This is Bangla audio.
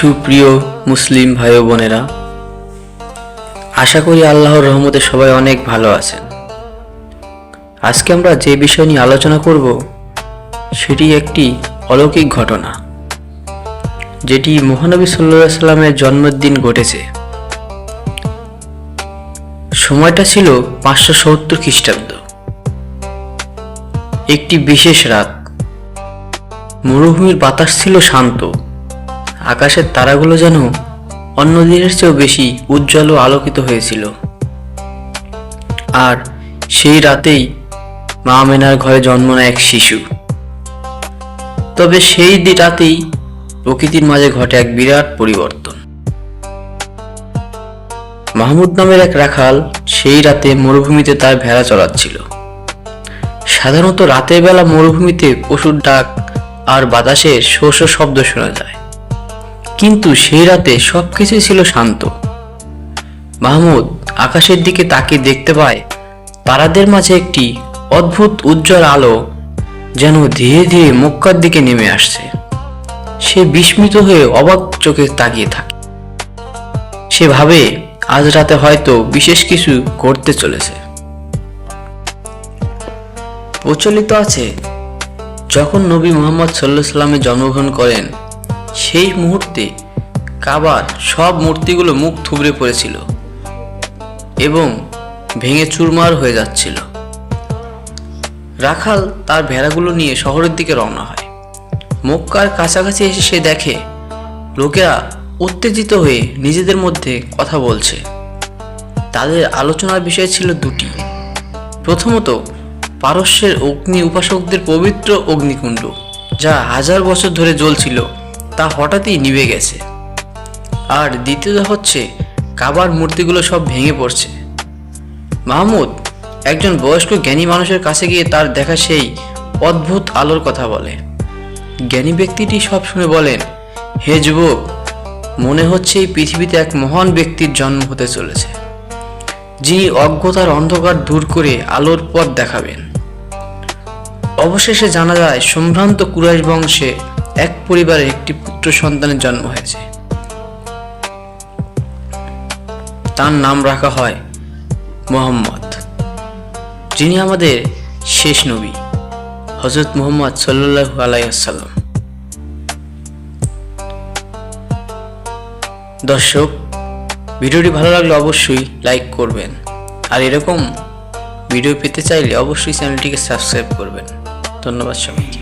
সুপ্রিয় মুসলিম ভাই ও বোনেরা, আশা করি আল্লাহর রহমতে সবাই অনেক ভালো আছেন। আজকে আমরা যে বিষয় নিয়ে আলোচনা করব সেটি একটি অলৌকিক ঘটনা, যেটি মহানবী সাল্লাল্লাহু আলাইহি সাল্লামের জন্মদিন ঘটেছে। সময়টা ছিল 570 খ্রিস্টাব্দ। একটি বিশেষ রাত। মরুভূমির বাতাস ছিল শান্ত, আকাশের তারাগুলো যেন অন্য দিনের চেয়েও বেশি উজ্জ্বল ও আলোকিত হয়েছিল। আর সেই রাতেই মা আমেনার ঘরে জন্ম নেয় এক শিশু। তবে সেই রাতেই প্রকৃতির মাঝে ঘটে এক বিরাট পরিবর্তন। মাহমুদ নামের এক রাখাল সেই রাতে মরুভূমিতে তার ভেড়া চড়াচ্ছিল। সাধারণত রাতের বেলা মরুভূমিতে পশুর ডাক আর বাতাসের শো শো শব্দ শোনা যায়, কিন্তু সেই রাতে সবকিছুই ছিল শান্ত। মাহমুদ আকাশের দিকে তাকিয়ে দেখতে পায় তারাদের মাঝে একটি অদ্ভুত উজ্জ্বল আলো যেন ধীরে ধীরে মক্কার দিকে নেমে আসছে। সে বিস্মিত হয়ে অবাক চোখে তাকিয়ে থাকে। সে ভাবে আজ রাতে হয়তো বিশেষ কিছু ঘটতে চলেছে। প্রচলিত আছে, যখন নবী মুহাম্মদ সাল্লাল্লাহু আলাইহি সাল্লামের জন্মগ্রহণ করেন, সেই মুহূর্তে কাবার সব মূর্তিগুলো মুখ থুবড়ে পড়েছিল এবং ভেঙে চুরমার হয়ে যাচ্ছিল। রাখাল তার ভেড়াগুলো নিয়ে শহরের দিকে রওনা হয়। মক্কার কাছাকাছি এসে সে দেখে লোকেরা উত্তেজিত হয়ে নিজেদের মধ্যে কথা বলছে। তাদের আলোচনার বিষয় ছিল দুটি। প্রথমত, পারস্যের অগ্নি উপাসকদের পবিত্র অগ্নিকুণ্ড, যা হাজার বছর ধরে জ্বলছিল, তা হঠাৎই নিভে গেছে। আর দ্বিতীয়ত হচ্ছে কাবার মূর্তিগুলো সব ভেঙে পড়ছে। মাহমুদ একজন বয়স্ক জ্ঞানী মানুষের কাছে গিয়ে তার দেখা সেই অদ্ভুত আলোর কথা বলে। জ্ঞানী ব্যক্তিটি সব শুনে বলেন, হে যুবক, মনে হচ্ছে এই পৃথিবীতে এক মহান ব্যক্তির জন্ম হতে চলেছে, যিনি অজ্ঞতার অন্ধকার দূর করে আলোর পথ দেখাবেন। অবশেষে জানা যায় সম্ভ্রান্ত কুরাইশ বংশে এক পরিবারে একটি পুত্র সন্তানের জন্ম হয়েছে। তার নাম রাখা হয় মুহাম্মদ, যিনি আমাদের শেষ নবী হযরত মুহাম্মদ সাল্লাল্লাহু আলাইহি ওয়াসাল্লাম। দর্শক, ভিডিওটি ভালো লাগলে অবশ্যই লাইক করবেন, আর এরকম ভিডিও পেতে চাইলে অবশ্যই চ্যানেলটিকে সাবস্ক্রাইব করবেন। ধন্যবাদ সবাইকে।